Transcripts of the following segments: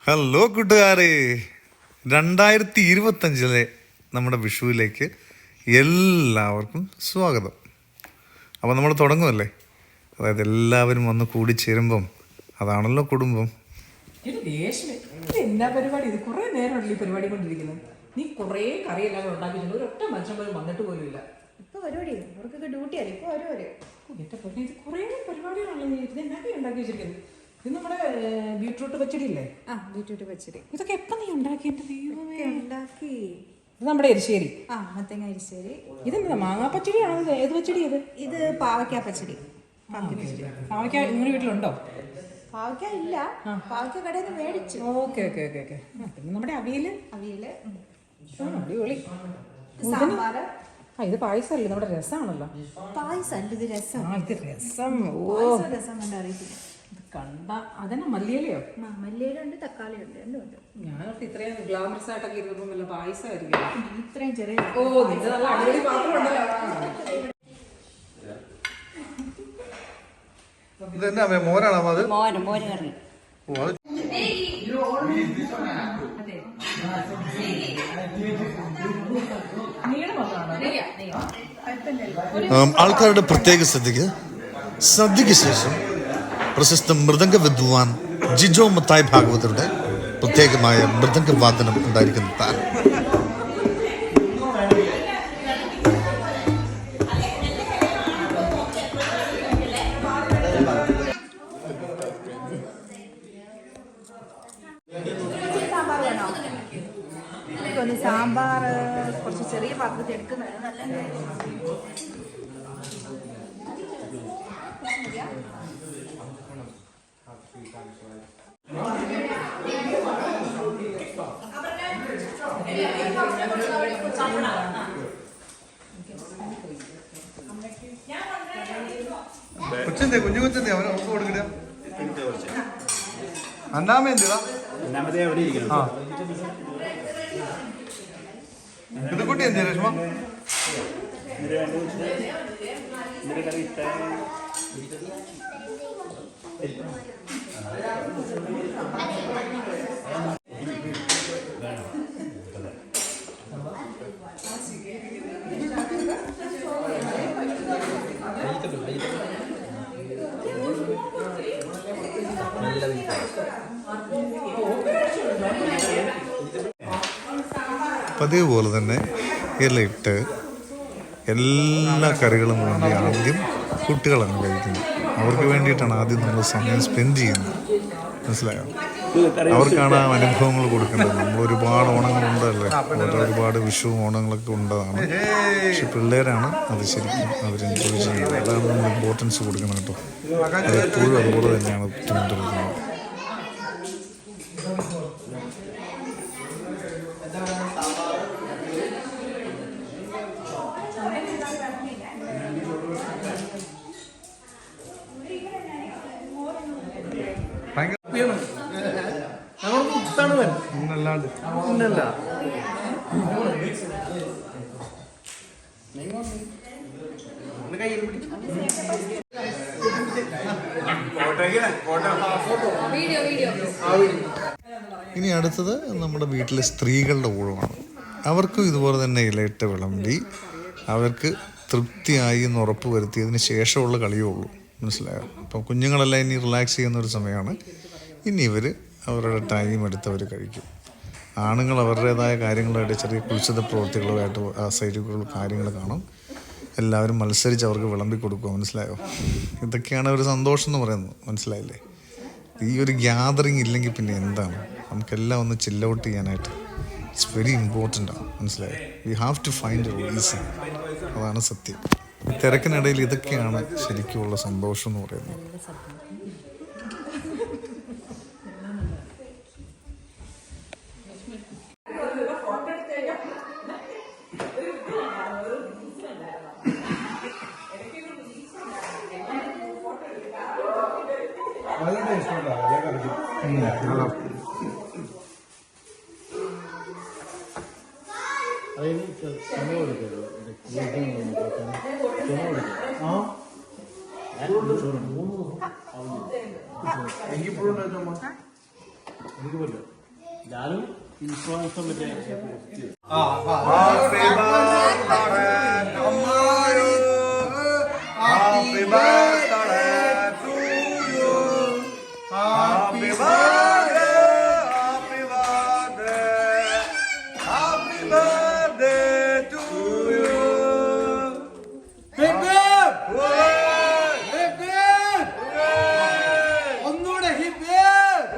Hello കൂട്ടുകാരെ, 2025 നമ്മുടെ വിഷുവിലേക്ക് എല്ലാവർക്കും സ്വാഗതം. അപ്പോൾ നമ്മൾ തുടങ്ങുമല്ലേ, അതായത് എല്ലാവരും വന്ന് കൂടിച്ചേരുമ്പം അതാണല്ലോ കുടുംബം. എന്നാ പരിപാടി, ഇത് കുറേ നേരമല്ലേ ഈ പരിപാടി കൊണ്ടിരിക്കുന്നത്. നീ കുറേ കറിയെല്ലാം ഉണ്ടാക്കിയിട്ടുണ്ട്, ഒരൊറ്റ മനുഷ്യൻ പോലും വന്നിട്ട് പോലും ഇല്ല. ഇപ്പൊ പരിപാടി അവർക്കൊക്കെ ഡ്യൂട്ടിയല്ലേ ഇപ്പൊ ഓരോരോ ഇത് കുറേ പരിപാടികളാണല്ലോ. ഇത് എന്നാക്കി ഉണ്ടാക്കി വെച്ചിരിക്കുന്നത്. ഇത് നമ്മുടെ ബീട്രൂട്ട് പച്ചടി ഇല്ലേ? ആ ബീട്രൂട്ട് പച്ചടി. ഇതൊക്കെ എപ്പം നീ ഉണ്ടാക്കിയിട്ട് ഉണ്ടാക്കി. ഇത് നമ്മുടെ എരിശ്ശേരി. ആ മത്തങ്ങ എരിശ്ശേരി. ഇതെന്താ മാങ്ങാ പച്ചടിയാണോ? ഏത് പച്ചടി? ഇത് പാവയ്ക്ക പച്ചടി. പാവയ്ക്ക നിങ്ങളുടെ വീട്ടിലുണ്ടോ? പാവയ്ക്ക ഇല്ല, പാവയ്ക്ക കടയിൽ നിന്ന് മേടിച്ചു. Okay okay okay okay. പിന്നെ നമ്മുടെ അവിയല്. അടിപൊളി. സാമ്പാറ്. ഇത് പായസമല്ലേ, നമ്മുടെ രസമാണല്ലോ. പായസം ഇത് രസം. ഇത് രസം. രസം കണ്ട അറിയത്തില്ല. കണ്ട അതന്നെ മല്ലിയിലയോ? മല്ലിയിലുണ്ട്, തക്കാളി ഉണ്ട്, രണ്ടും ഉണ്ട്. ഞാനൊക്കെ ഇത്രയും ഗ്ലാമറസ് ആയിട്ടൊക്കെ ഇരുന്നപ്പോൾ വല്ല പായസമായിരിക്കും. ഇത്രയും ചെറിയ നിന്റെ നല്ല അടിപൊളി പാത്രമുണ്ടല്ലോ. മോരാണോ അത്? മോര് കറി. ആൾക്കാരുടെ പ്രത്യേക സദ്യക്ക് ശേഷം പ്രശസ്ത മൃദംഗ വിദ്വാൻ ജിജോ മത്തായി ഭാഗവതരുടെ പ്രത്യേകമായ മൃദംഗ വാദനം ഉണ്ടായിരിക്കുന്ന താരം. സാമ്പാർ കുറച്ച് ചെറിയ പാത്രത്തിൽ എടുക്കുന്നത് നല്ല. കുഞ്ഞു കൊച്ചെന്തേ അവനെ ഒപ്പ് കൊടുക്കണ അന്നാമ എന്തുവാ ഇത് കുട്ടി എന്തേ രശ്മ? പതിവ് പോലെ തന്നെ ഇലയിട്ട് എല്ലാ കറികളും വേണ്ടി ആദ്യം കുട്ടികളാണ് കഴിക്കുന്നത്. അവർക്ക് വേണ്ടിയിട്ടാണ് ആദ്യം നമ്മൾ സമയം സ്പെൻഡ് ചെയ്യുന്നത്. മനസ്സിലായോ? അവർക്കാണ് ആ അനുഭവങ്ങൾ കൊടുക്കേണ്ടത്. നമ്മൾ ഒരുപാട് ഓണങ്ങളുണ്ടല്ലേ, ഒരുപാട് വിഷു ഓണങ്ങളൊക്കെ ഉണ്ടതാണ്. പക്ഷെ പിള്ളേരാണ് അത് ശരിക്കും അവർ എൻജോയ് ചെയ്യുന്നത്. അതാണ് നമ്മൾ ഇമ്പോർട്ടൻസ് കൊടുക്കുന്നത് കേട്ടോ. അതെപ്പോഴും അതുപോലെ തന്നെയാണ് പിന്തുടരുന്നത്. ഇനി അടുത്തത് നമ്മുടെ വീട്ടിലെ സ്ത്രീകളുടെ ഊഴമാണ്. അവർക്കും ഇതുപോലെ തന്നെ ഇലയിട്ട് വിളമ്പി അവർക്ക് തൃപ്തിയായി എന്ന് ഉറപ്പ് വരുത്തിയതിന് ശേഷമുള്ള കളിയേ ഉള്ളൂ. മനസ്സിലായോ? അപ്പം കുഞ്ഞുങ്ങളെല്ലാം ഇനി റിലാക്സ് ചെയ്യുന്നൊരു സമയമാണ്. ഇനി ഇവർ അവരുടെ ടൈം എടുത്തവർ കഴിക്കും. ആണുങ്ങൾ അവരുടേതായ കാര്യങ്ങളായിട്ട് ചെറിയ കുളിച്ചത പ്രവൃത്തികളുമായിട്ട് ആ സൈഡിലുള്ള കാര്യങ്ങൾ കാണും. എല്ലാവരും മത്സരിച്ച് അവർക്ക് വിളമ്പി കൊടുക്കുക. മനസ്സിലായോ? ഇതൊക്കെയാണ് ഒരു സന്തോഷം എന്ന് പറയുന്നത്. മനസ്സിലായില്ലേ? ഈ ഒരു ഗ്യാതറിങ് ഇല്ലെങ്കിൽ പിന്നെ എന്താണ്? നമുക്കെല്ലാം ഒന്ന് ചിൽ ഔട്ട് ചെയ്യാനായിട്ട് ഇറ്റ്സ് വെരി ഇമ്പോർട്ടൻ്റ് ആണ്. മനസ്സിലായോ? We have to find a reason. അതാണ് സത്യം. തിരക്കിനിടയിൽ ഇതൊക്കെയാണ് ശരിക്കുമുള്ള സന്തോഷം എന്ന് പറയുന്നത്. ഞാനും ഇൻഫ്ലുവൻസർ മറ്റേ Happy birthday to you. Happy birthday, happy birthday, happy birthday to you. Hip hip, hip hip, ഒന്നൂടെ hip hip.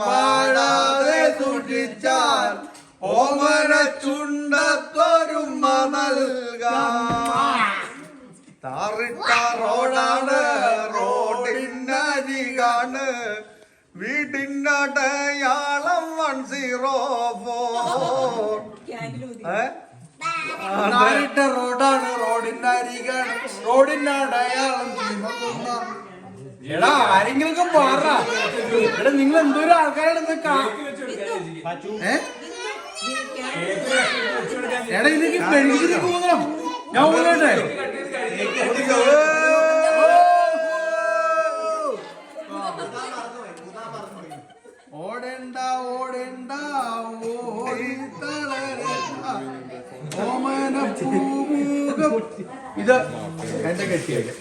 പാടാതെ സൂക്ഷിച്ചാൽ ഓമന ചുണ്ടത്തൊരുമ നൽകാം. താറിട്ട റോഡാണ്, റോഡിനരികാണ്, വീടിനടയാളം 104. താറിട്ട റോഡാണ്, റോഡിന്റെ അരികാണ്, റോഡിനടയാളം ചുമക്കുന്ന. എടാ ആരെങ്കിലൊക്കെ മാറാ. എടാ നിങ്ങൾ എന്തോരം ആൾക്കാരാണ് എടാ ഇതൊക്കെ പെരുകിട്ട് പോകണം. ഞാൻ പോകട്ടെ. ഓടണ്ട ഓടണ്ട ഓമന പൂമുഖം. ഇത് എന്റെ കെട്ടിയത്,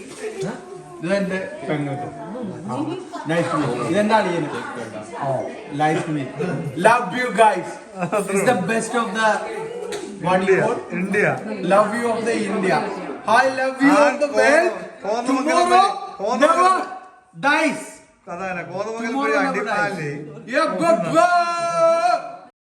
ഇത് എന്റെ പെങ്ങൾക്ക്. Nice to meet. ഇതെന്റെ അളിയന്. Nice to meet. Love you guys. It's the best of the India. Love you of the India. I love you of the world. Tomorrow never dies. Tomorrow never dies. Yeah, good.